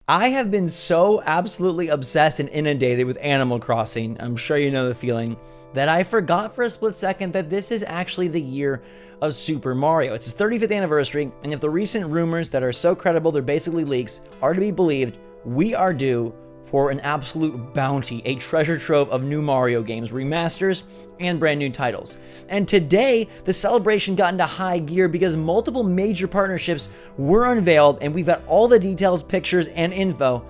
I have been so absolutely obsessed and inundated with Animal Crossing, I'm sure you know the feeling, that I forgot for a split second that this is actually the year of Super Mario. It's its 35th anniversary, and if the recent rumors that are so credible they're basically leaks are to be believed, we are due for an absolute bounty, a treasure trove of new Mario games, remasters, and brand new titles. And today, the celebration got into high gear because multiple major partnerships were unveiled, and we've got all the details, pictures, and info.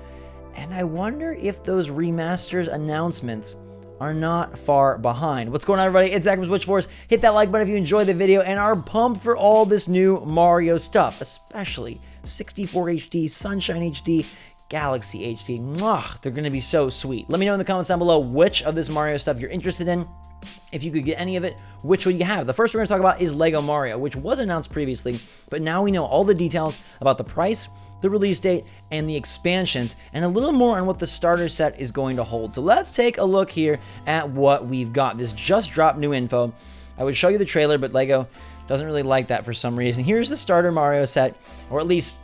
And I wonder if those remasters announcements are not far behind. What's going on, everybody? It's Zach from SwitchForce. Hit that like button if you enjoyed the video and are pumped for all this new Mario stuff, especially 64 HD, Sunshine HD, Galaxy HD. Mwah, they're going to be so sweet. Let me know in the comments down below which of this Mario stuff you're interested in. If you could get any of it, which would you have? The first we're going to talk about is Lego Mario, which was announced previously, but now we know all the details about the price, the release date, and the expansions, and a little more on what the starter set is going to hold. So let's take a look here at what we've got. This just dropped new info. I would show you the trailer, but Lego doesn't really like that for some reason. Here's the starter Mario set, or at least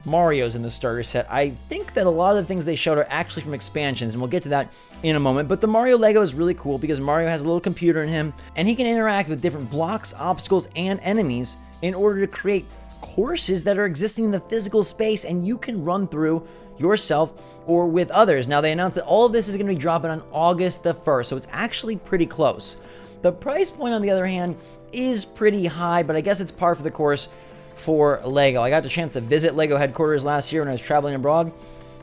Mario's in the starter set. I think that a lot of the things they showed are actually from expansions, and we'll get to that in a moment. But the Mario Lego is really cool because Mario has a little computer in him, and he can interact with different blocks, obstacles, and enemies in order to create courses that are existing in the physical space, and you can run through yourself or with others. Now, they announced that all of this is going to be dropping on August the 1st, so it's actually pretty close. The price point, on the other hand, is pretty high, but I guess it's par for the course for Lego. I got the chance to visit Lego headquarters last year when I was traveling abroad.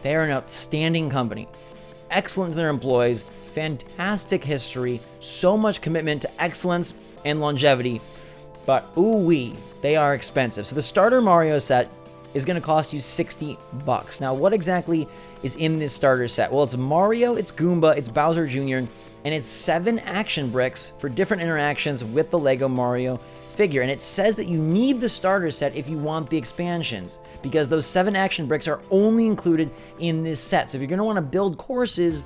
They are an outstanding company. Excellent to their employees, fantastic history, so much commitment to excellence and longevity, but ooh-wee, they are expensive. So the starter Mario set is going to cost you $60. Now, what exactly is in this starter set? Well, it's Mario, it's Goomba, it's Bowser Jr., and it's 7 action bricks for different interactions with the Lego Mario figure. And it says that you need the starter set if you want the expansions, because those 7 action bricks are only included in this set. So if you're going to want to build courses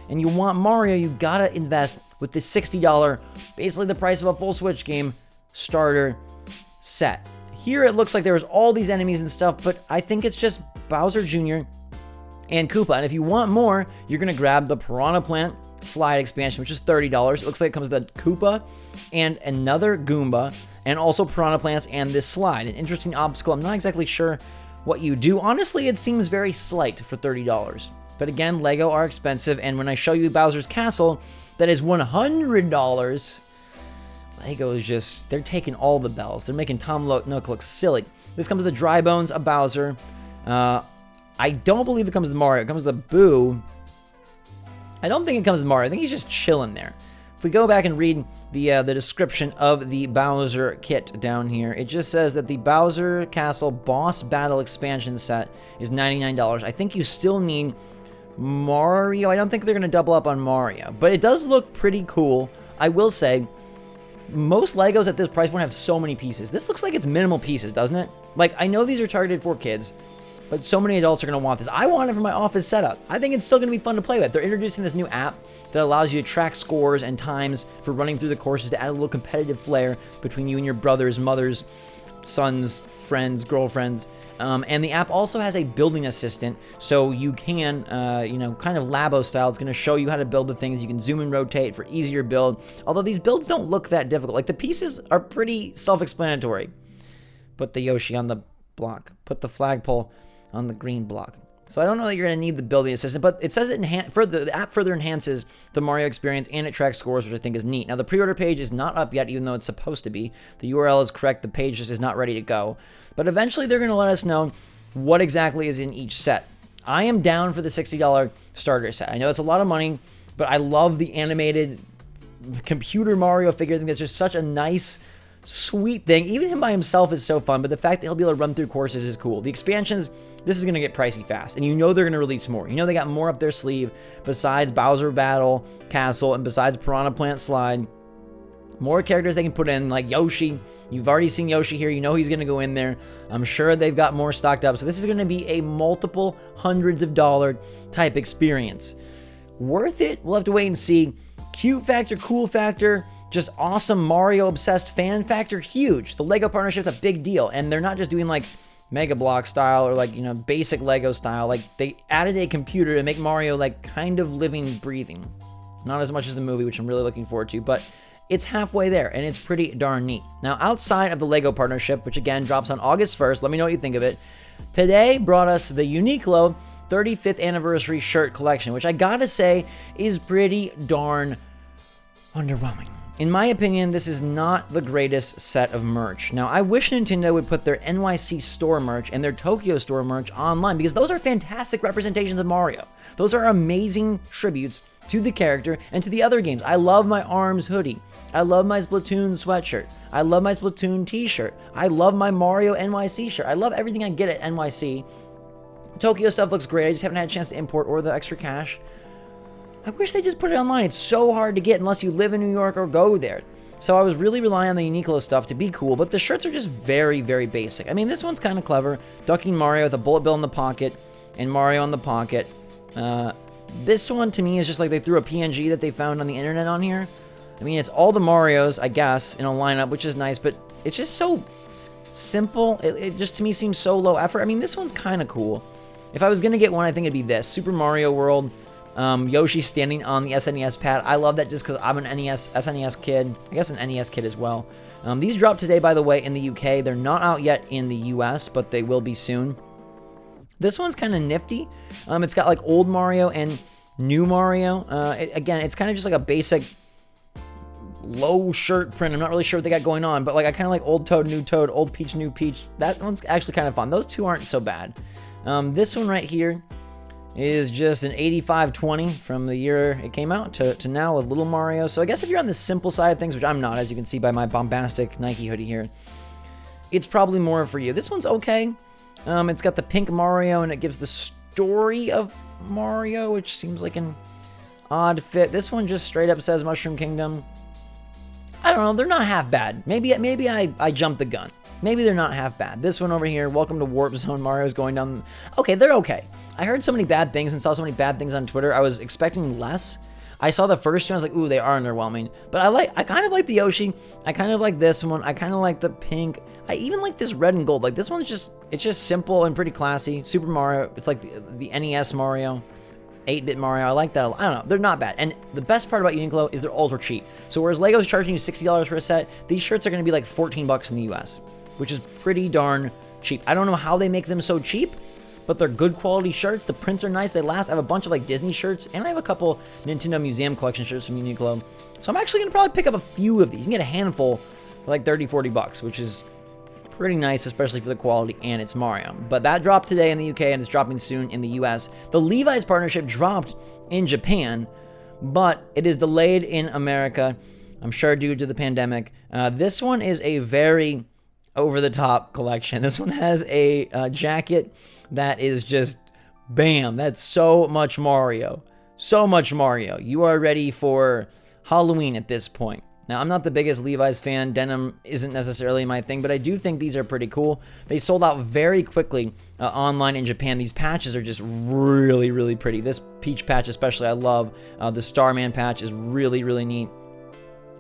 and you want Mario, you got to invest with the $60, basically the price of a full Switch game, starter set. Here it looks like there's all these enemies and stuff, but I think it's just Bowser Jr. and Koopa. And if you want more, you're going to grab the Piranha Plant Slide expansion, which is $30. It looks like it comes with a Koopa and another Goomba, and also Piranha Plants and this slide. An interesting obstacle. I'm not exactly sure what you do. Honestly, it seems very slight for $30. But again, Lego are expensive, and when I show you Bowser's Castle, that is $100. Lego is just, they're taking all the bells. They're making Tom Nook look silly. This comes with the dry bones of Bowser. I don't believe it comes with Mario. It comes with a Boo. I don't think it comes with Mario. I think he's just chilling there. If we go back and read the description of the Bowser kit down here, it just says that the Bowser Castle Boss Battle Expansion set is $99. I think you still need Mario. I don't think they're going to double up on Mario, but it does look pretty cool. I will say, most Legos at this price point have so many pieces. This looks like it's minimal pieces, doesn't it? Like, I know these are targeted for kids, but so many adults are going to want this. I want it for my office setup. I think it's still going to be fun to play with. They're introducing this new app that allows you to track scores and times for running through the courses to add a little competitive flair between you and your brothers, mothers, sons, friends, girlfriends. And the app also has a building assistant, so you can, kind of Labo style. It's going to show you how to build the things. You can zoom and rotate for easier build. Although these builds don't look that difficult. Like, the pieces are pretty self-explanatory. Put the Yoshi on the block. Put the flagpole on the green block. So I don't know that you're going to need the building assistant, but it says the app further enhances the Mario experience, and it tracks scores, which I think is neat. Now, the pre-order page is not up yet, even though it's supposed to be. The URL is correct. The page just is not ready to go. But eventually, they're going to let us know what exactly is in each set. I am down for the $60 starter set. I know it's a lot of money, but I love the animated computer Mario figure. I think that's just such a nice, sweet thing. Even him by himself is so fun, but the fact that he'll be able to run through courses is cool. The expansions, this is going to get pricey fast, and you know they're going to release more. You know they got more up their sleeve besides Bowser Battle Castle and besides Piranha Plant Slide. More characters they can put in, like Yoshi. You've already seen Yoshi here. You know he's going to go in there. I'm sure they've got more stocked up. So this is going to be a multiple hundreds of dollar type experience. Worth it? We'll have to wait and see. Cute factor, cool factor, just awesome Mario obsessed fan factor, huge. The Lego partnership's a big deal, and they're not just doing like Mega Block style or like, you know, basic Lego style. Like they added a computer to make Mario like kind of living, breathing. Not as much as the movie, which I'm really looking forward to, but it's halfway there and it's pretty darn neat. Now, outside of the Lego partnership, which again drops on August 1st, let me know what you think of it. Today brought us the Uniqlo 35th anniversary shirt collection, which I gotta say is pretty darn underwhelming. In my opinion, this is not the greatest set of merch. Now, I wish Nintendo would put their NYC store merch and their Tokyo store merch online, because those are fantastic representations of Mario. Those are amazing tributes to the character and to the other games. I love my ARMS hoodie. I love my Splatoon sweatshirt. I love my Splatoon t-shirt. I love my Mario NYC shirt. I love everything I get at NYC. Tokyo stuff looks great. I just haven't had a chance to import or the extra cash. I wish they just put it online. It's so hard to get unless you live in New York or go there. So I was really relying on the Uniqlo stuff to be cool, but the shirts are just very, very basic. I mean, this one's kind of clever. Ducking Mario with a bullet bill in the pocket and Mario in the pocket. This one to me is just like they threw a PNG that they found on the internet on here. I mean, it's all the Marios, I guess, in a lineup, which is nice, but it's just so simple. It just to me seems so low effort. I mean, this one's kind of cool. If I was going to get one, I think it'd be this. Super Mario World. Yoshi standing on the SNES pad. I love that just because I'm an SNES kid. I guess an NES kid as well. These dropped today, by the way, in the UK. They're not out yet in the US, but they will be soon. This one's kind of nifty. It's got like old Mario and new Mario. Again, it's kind of just like a basic low shirt print. I'm not really sure what they got going on, but like I kind of like old Toad, new Toad, old Peach, new Peach. That one's actually kind of fun. Those two aren't so bad. This one right here is just an 8520 from the year it came out to now with Little Mario. So I guess if you're on the simple side of things, which I'm not, as you can see by my bombastic Nike hoodie here, it's probably more for you. This one's okay. It's got the pink Mario and it gives the story of Mario, which seems like an odd fit. This one just straight up says Mushroom Kingdom. I don't know, they're not half bad. Maybe I jumped the gun. Maybe they're not half bad. This one over here, Welcome to Warp Zone, Mario's going down. Okay, they're okay. I heard so many bad things and saw so many bad things on Twitter. I was expecting less. I saw the first one, I was like, ooh, they are underwhelming. But I kind of like the Yoshi. I kind of like this one. I kind of like the pink. I even like this red and gold. Like this one's it's just simple and pretty classy. Super Mario, it's like the NES Mario, 8-bit Mario. I like that. I don't know, they're not bad. And the best part about Uniqlo is they're ultra cheap. So whereas Lego's charging you $60 for a set, these shirts are gonna be like 14 bucks in the US, which is pretty darn cheap. I don't know how they make them so cheap, but they're good quality shirts. The prints are nice. They last. I have a bunch of like Disney shirts, and I have a couple Nintendo Museum Collection shirts from Uniqlo. So I'm actually going to probably pick up a few of these. You can get a handful for like 30, 40 bucks, which is pretty nice, especially for the quality, and it's Mario. But that dropped today in the UK, and it's dropping soon in the US. The Levi's partnership dropped in Japan, but it is delayed in America, I'm sure due to the pandemic. This one is a very over-the-top collection. This one has a jacket that is just, bam, that's so much Mario. So much Mario. You are ready for Halloween at this point. Now, I'm not the biggest Levi's fan. Denim isn't necessarily my thing, but I do think these are pretty cool. They sold out very quickly online in Japan. These patches are just really, really pretty. This Peach patch especially, I love. The Starman patch is really, really neat.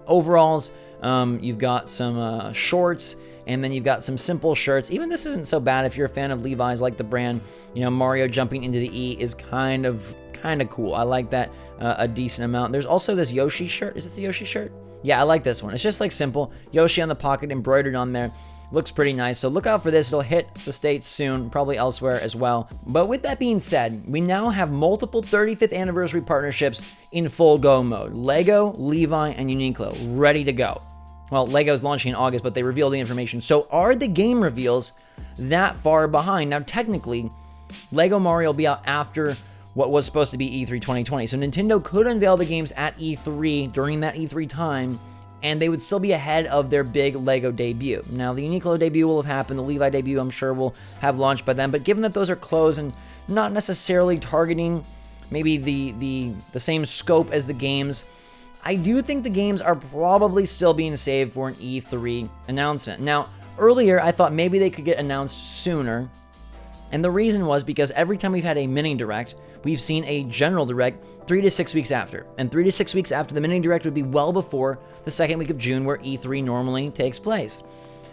Overalls, you've got some shorts, and then you've got some simple shirts. Even this isn't so bad if you're a fan of Levi's, like the brand. You know, Mario jumping into the E is kind of cool. I like that a decent amount. There's also this Yoshi shirt. Is it the Yoshi shirt? Yeah, I like this one. It's just like simple. Yoshi on the pocket embroidered on there. Looks pretty nice. So look out for this. It'll hit the States soon, probably elsewhere as well. But with that being said, we now have multiple 35th anniversary partnerships in full go mode. Lego, Levi, and Uniqlo ready to go. Well, Lego's launching in August, but they reveal the information. So are the game reveals that far behind? Now, technically, Lego Mario will be out after what was supposed to be E3 2020. So Nintendo could unveil the games at E3 during that E3 time, and they would still be ahead of their big Lego debut. Now, the Uniqlo debut will have happened. The Levi debut, I'm sure, will have launched by then. But given that those are closed and not necessarily targeting maybe the same scope as the games, I do think the games are probably still being saved for an E3 announcement. Now, earlier, I thought maybe they could get announced sooner. And the reason was because every time we've had a mini direct, we've seen a general direct 3 to 6 weeks after. And 3 to 6 weeks after the mini direct would be well before the second week of June, where E3 normally takes place.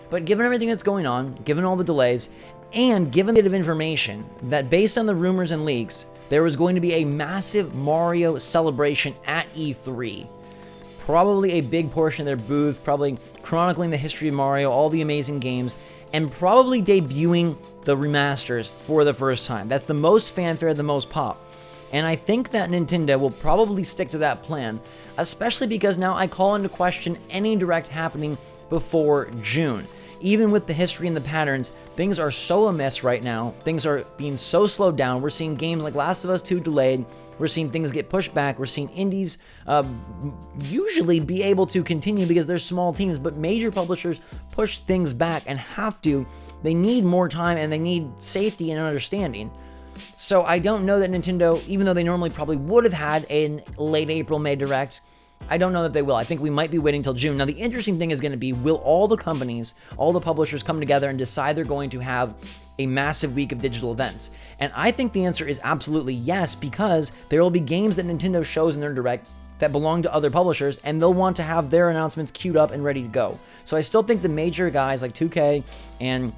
But given everything that's going on, given all the delays, And given the bit of information that based on the rumors and leaks, there was going to be a massive Mario celebration at E3. Probably a big portion of their booth, probably chronicling the history of Mario, all the amazing games, and probably debuting the remasters for the first time. That's the most fanfare, the most pop. And I think that Nintendo will probably stick to that plan, especially because now I call into question any direct happening before June. Even with the history and the patterns, things are so amiss right now. Things are being so slowed down. We're seeing games like Last of Us 2 delayed. We're seeing things get pushed back. We're seeing indies usually be able to continue because they're small teams, but major publishers push things back and have to. They need more time and they need safety and understanding. So I don't know that Nintendo, even though they normally probably would have had a late April, May Direct, I don't know that they will. I think we might be waiting till June. Now, the interesting thing is going to be, will all the companies, all the publishers come together and decide they're going to have a massive week of digital events? And I think the answer is absolutely yes, because there will be games that Nintendo shows in their Direct that belong to other publishers, and they'll want to have their announcements queued up and ready to go. So I still think the major guys like 2K and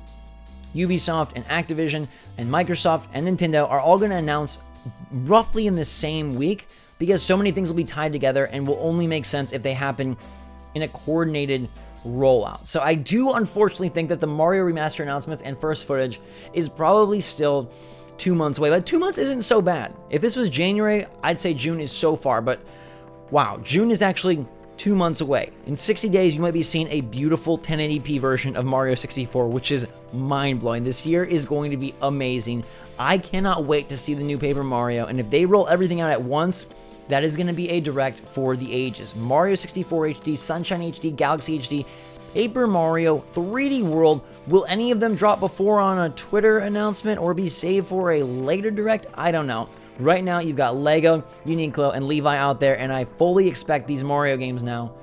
Ubisoft and Activision and Microsoft and Nintendo are all going to announce roughly in the same week, because so many things will be tied together and will only make sense if they happen in a coordinated rollout. So I do unfortunately think that the Mario Remaster announcements and first footage is probably still 2 months away, but 2 months isn't so bad. If this was January, I'd say June is so far, but wow, June is actually 2 months away. In 60 days, you might be seeing a beautiful 1080p version of Mario 64, which is mind-blowing. This year is going to be amazing. I cannot wait to see the new Paper Mario, and if they roll everything out at once, that is going to be a Direct for the ages. Mario 64 HD, Sunshine HD, Galaxy HD, Paper Mario, 3D World. Will any of them drop before on a Twitter announcement or be saved for a later Direct? I don't know. Right now, you've got Lego, Uniqlo, and Levi out there, and I fully expect these Mario games now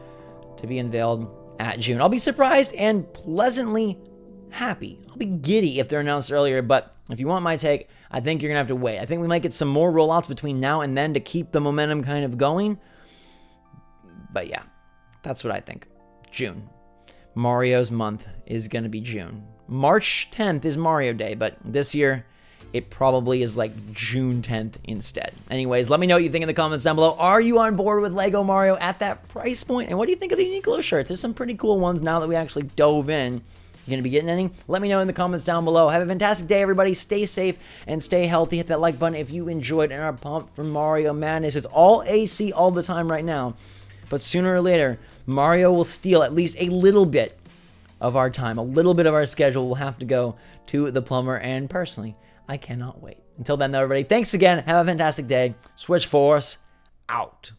to be unveiled at June. I'll be surprised and pleasantly happy. I'll be giddy if they're announced earlier, but if you want my take, I think you're going to have to wait. I think we might get some more rollouts between now and then to keep the momentum kind of going. But yeah, that's what I think. June. Mario's month is going to be June. March 10th is Mario Day, but this year it probably is like June 10th instead. Anyways, let me know what you think in the comments down below. Are you on board with Lego Mario at that price point? And what do you think of the Uniqlo shirts? There's some pretty cool ones now that we actually dove in. You gonna be getting any? Let me know in the comments down below. Have a fantastic day, everybody. Stay safe and stay healthy. Hit that like button if you enjoyed and are pumped for Mario Madness. It's all AC all the time right now, but sooner or later, Mario will steal at least a little bit of our time. A little bit of our schedule will have to go to the plumber, and personally, I cannot wait. Until then, though, everybody, thanks again. Have a fantastic day. SwitchForce out.